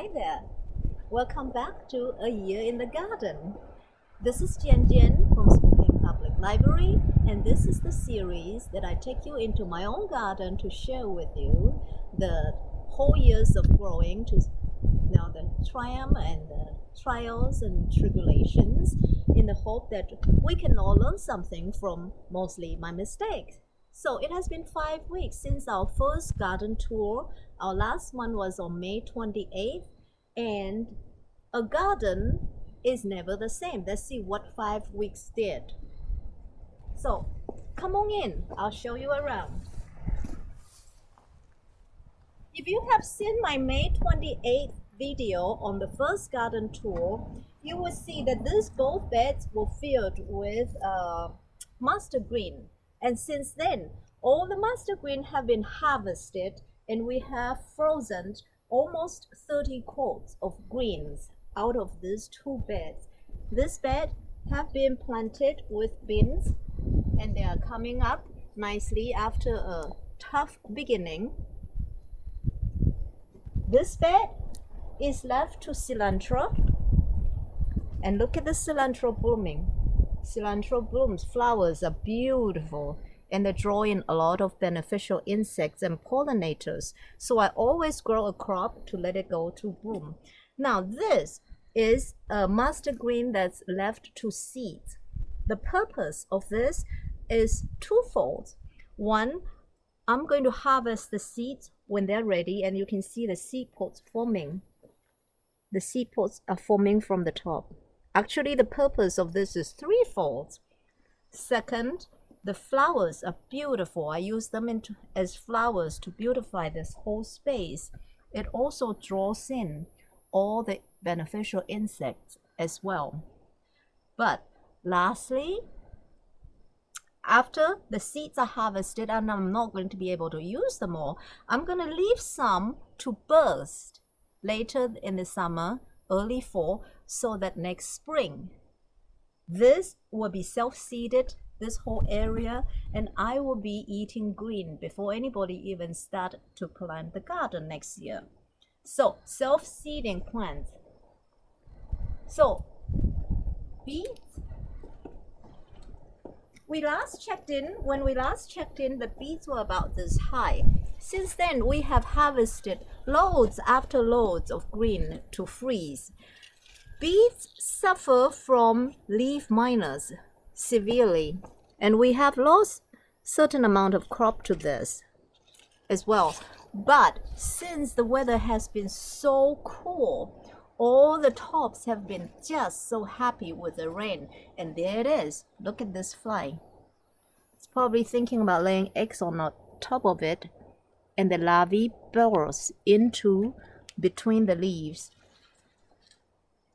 Hi there. Welcome back to A Year in the Garden. This is Jian from Spokane Public Library, and this is the series that I take you into my own garden to share with you the whole years of growing, to now the triumph and the trials and tribulations, in the hope that we can all learn something from mostly my mistakes. So it has been 5 weeks since our first garden tour. Our last one was on May 28th, and a garden is never the same. Let's see what 5 weeks did. So come on in, I'll show you around. If you have seen my May 28th video on the first garden tour, you will see that these both beds were filled with master green. And since then, all the master green have been harvested, and we have frozen almost 30 quarts of greens out of these two beds. This bed have been planted with beans, and they are coming up nicely after a tough beginning. This bed is left to cilantro, and look at the cilantro blooming. Cilantro blooms, flowers are beautiful, and they draw in a lot of beneficial insects and pollinators. So I always grow a crop to let it go to bloom. Now this is a master green that's left to seed. The purpose of this is twofold. One, I'm going to harvest the seeds when they're ready, and you can see the seed pods forming. The seed pods are forming from the top. Actually, the purpose of this is threefold. Second, the flowers are beautiful. I use them as flowers to beautify this whole space. It also draws in all the beneficial insects as well. But lastly, after the seeds are harvested, and I'm not going to be able to use them all, I'm going to leave some to burst later in the summer, early fall, so that next spring this will be self-seeded, this whole area, and I will be eating green before anybody even start to plant the garden next year. So self-seeding plants. So beets, when we last checked in, the beets were about this high. Since then, we have harvested loads after loads of green to freeze. Beets suffer from leaf miners severely, and we have lost certain amount of crop to this as well. But since the weather has been so cool, all the tops have been just so happy with the rain. And there it is. Look at this fly. It's probably thinking about laying eggs on the top of it, and the larvae burrows into between the leaves.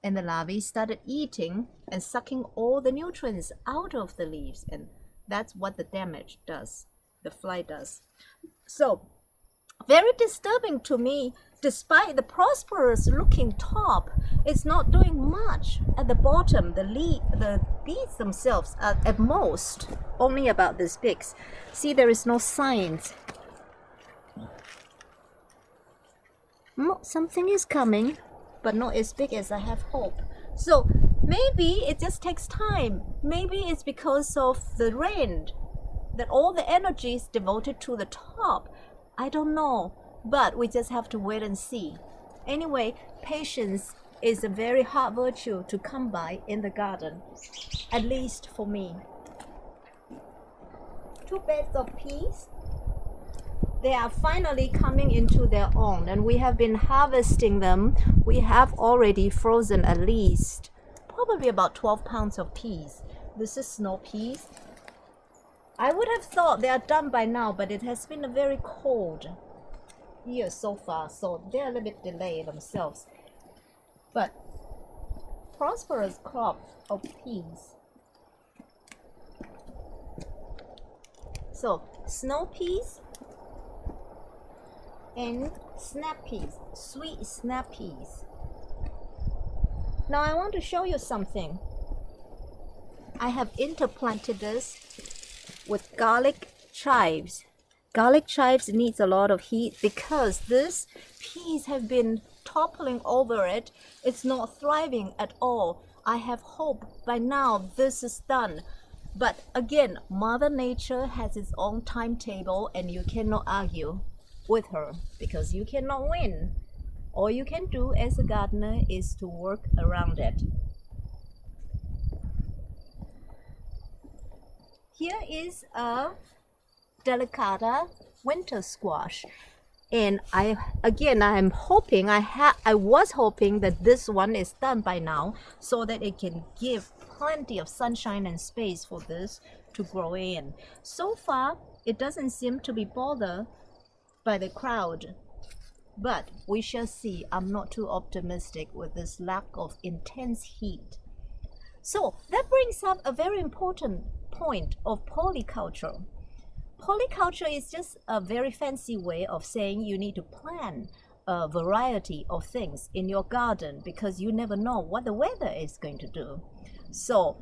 And the larvae started eating and sucking all the nutrients out of the leaves, and that's what the damage does, the fly does. So very disturbing to me. Despite the prosperous looking top, it's not doing much at the bottom. The beets themselves are at most only about this big. See, there is no signs. Something is coming, but not as big as I have hoped. So maybe it just takes time. Maybe it's because of the rain that all the energy is devoted to the top. I don't know, but we just have to wait and see. Anyway, patience is a very hard virtue to come by in the garden, at least for me. 2 beds of peas. They are finally coming into their own, and we have been harvesting them. We have already frozen at least probably about 12 pounds of peas. This is snow peas. I would have thought they are done by now, but it has been a very cold year so far, so they're a little bit delayed themselves. But prosperous crop of peas. So snow peas and snap peas, sweet snap peas. Now I want to show you something. I have interplanted this with garlic chives. Garlic chives needs a lot of heat because these peas have been toppling over it. It's not thriving at all. I have hope by now this is done. But again, Mother Nature has its own timetable and you cannot argue with her because you cannot win. All you can do as a gardener is to work around it. Here is a delicata winter squash. And I was hoping that this one is done by now so that it can give plenty of sunshine and space for this to grow in. So far, it doesn't seem to be bothered by the crowd. But we shall see. I'm not too optimistic with this lack of intense heat. So that brings up a very important point of polyculture. Polyculture is just a very fancy way of saying you need to plant a variety of things in your garden because you never know what the weather is going to do. So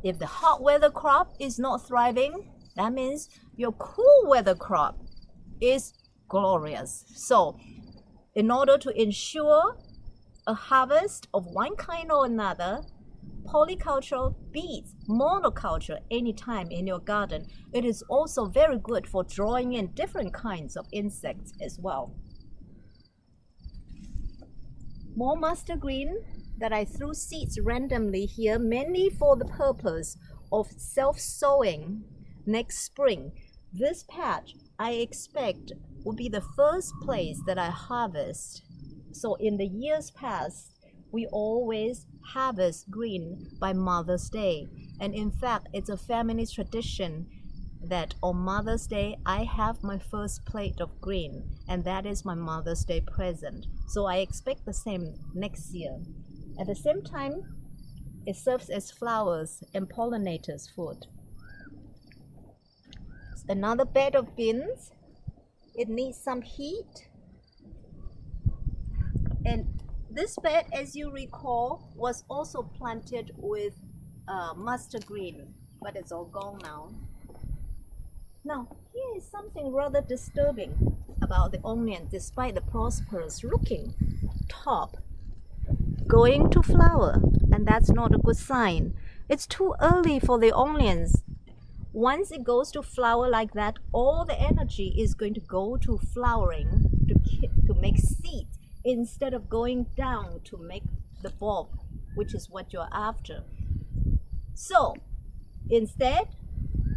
if the hot weather crop is not thriving, that means your cool weather crop is glorious. So in order to ensure a harvest of one kind or another, polyculture beats monoculture anytime in your garden. It is also very good for drawing in different kinds of insects as well. More mustard green that I threw seeds randomly here, mainly for the purpose of self-sowing next spring. This patch I expect will be the first place that I harvest. So in the years past, we always harvest green by Mother's Day. And in fact, it's a family tradition that on Mother's Day, I have my first plate of green, and that is my Mother's Day present. So I expect the same next year. At the same time, it serves as flowers and pollinators' food. Another bed of beans. It needs some heat. And this bed, as you recall, was also planted with mustard green, but it's all gone now. Now, here is something rather disturbing about the onion, despite the prosperous looking top going to flower, and that's not a good sign. It's too early for the onions. Once it goes to flower like that, all the energy is going to go to flowering to make seeds instead of going down to make the bulb, which is what you're after. So instead,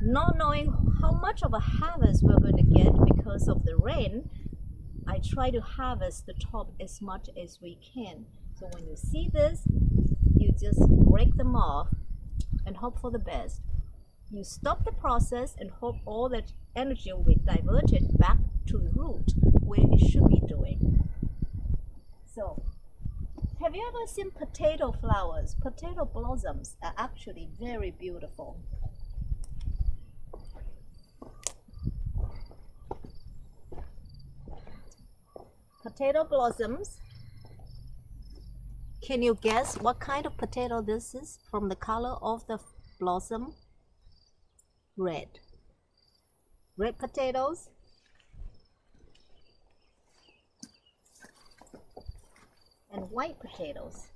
not knowing how much of a harvest we're going to get because of the rain, I try to harvest the top as much as we can. So when you see this, you just break them off and hope for the best. You stop the process and hope all that energy will be diverted back to the root where it should be doing. So, have you ever seen potato flowers? Potato blossoms are actually very beautiful. Potato blossoms. Can you guess what kind of potato this is from the color of the blossom? Red. Red potatoes. And white potatoes.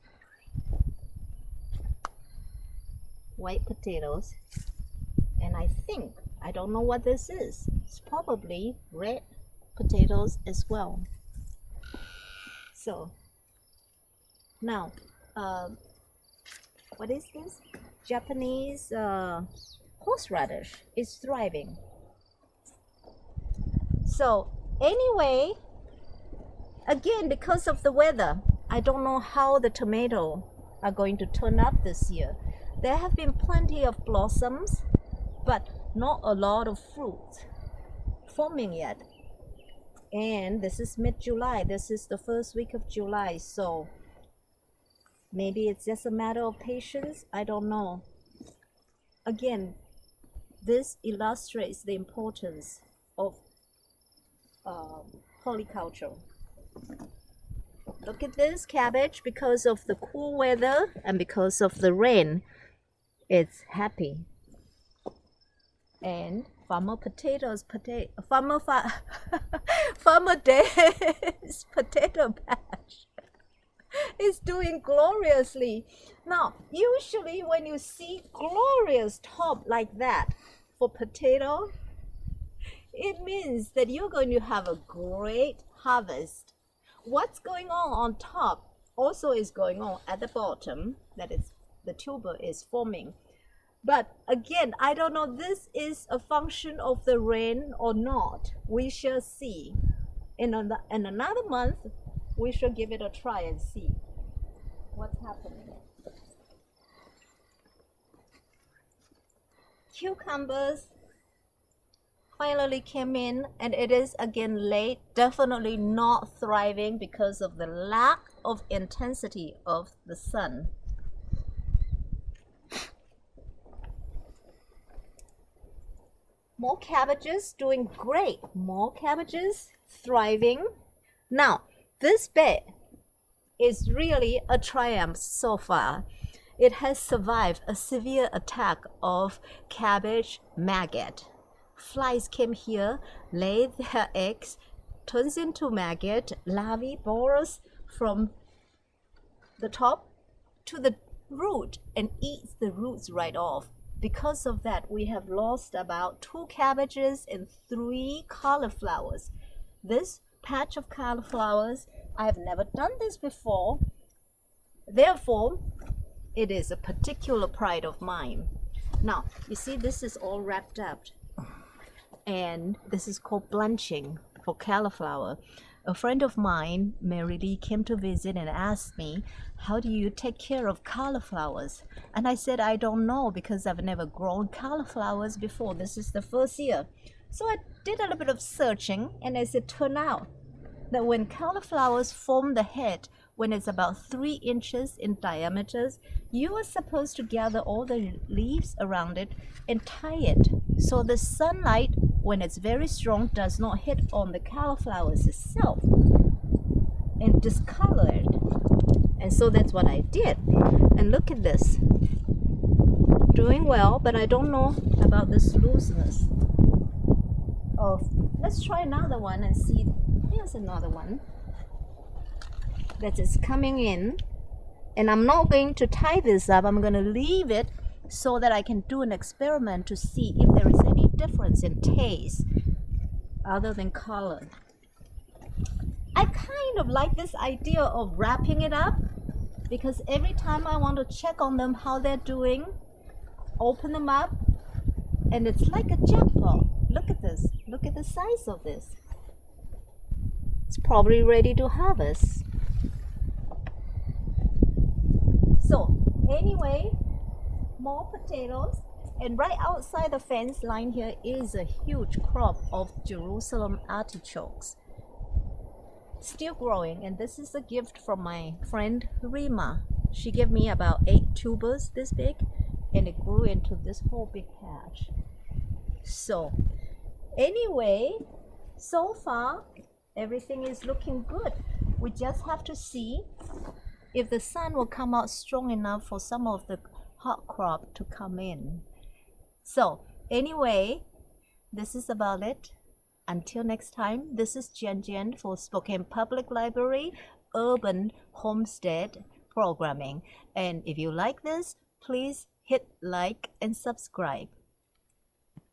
White potatoes. And I don't know what this is. It's probably red potatoes as well. So, now, what is this? Japanese horseradish is thriving. So, anyway, again, because of the weather, I don't know how the tomato are going to turn up this year. There have been plenty of blossoms, but not a lot of fruit forming yet. And this is mid-July. This is the first week of July, so maybe it's just a matter of patience. I don't know. Again, this illustrates the importance of polyculture. Look at this cabbage. Because of the cool weather and because of the rain, it's happy. And Farmer Farmer Day's potato patch. It's doing gloriously. Now, usually when you see glorious top like that for potato, it means that you're going to have a great harvest. What's going on top also is going on at the bottom, that is, the tuber is forming. But again, I don't know this is a function of the rain or not. We shall see. In another month, we shall give it a try and see what's happening. Cucumbers finally came in, and it is again late, definitely not thriving because of the lack of intensity of the sun. More cabbages doing great. More cabbages thriving. Now, this bed is really a triumph so far. It has survived a severe attack of cabbage maggot. Flies came here, lay their eggs, turns into maggot, larvae borrows from the top to the root and eats the roots right off. Because of that, we have lost about 2 cabbages and 3 cauliflowers. This patch of cauliflowers, I have never done this before. Therefore, it is a particular pride of mine. Now, you see, this is all wrapped up. And this is called blanching for cauliflower. A friend of mine, Mary Lee, came to visit and asked me, how do you take care of cauliflowers? And I said, I don't know, because I've never grown cauliflowers before. This is the first year. So I did a little bit of searching, and as it turned out, that when cauliflowers form the head, when it's about 3 inches in diameter, you are supposed to gather all the leaves around it and tie it so the sunlight, when it's very strong, does not hit on the cauliflowers itself and discolor it. And so that's what I did. And look at this. Doing well, but I don't know about this looseness. Let's try another one and see. Here's another one that is coming in. And I'm not going to tie this up. I'm going to leave it so that I can do an experiment to see if there is any difference in taste other than color. I kind of like this idea of wrapping it up, because every time I want to check on them how they're doing, open them up, and it's like a jackpot. Look at this. Look at the size of this. It's probably ready to harvest. So anyway, more potatoes, and right outside the fence line here is a huge crop of Jerusalem artichokes, still growing. And this is a gift from my friend Rima. She gave me about 8 tubers this big, and it grew into this whole big patch. So anyway, so far everything is looking good. We just have to see if the sun will come out strong enough for some of the hot crop to come in. So anyway, this is about it. Until next time, this is Jen for Spokane Public Library Urban Homestead Programming. And if you like this, please hit like and subscribe.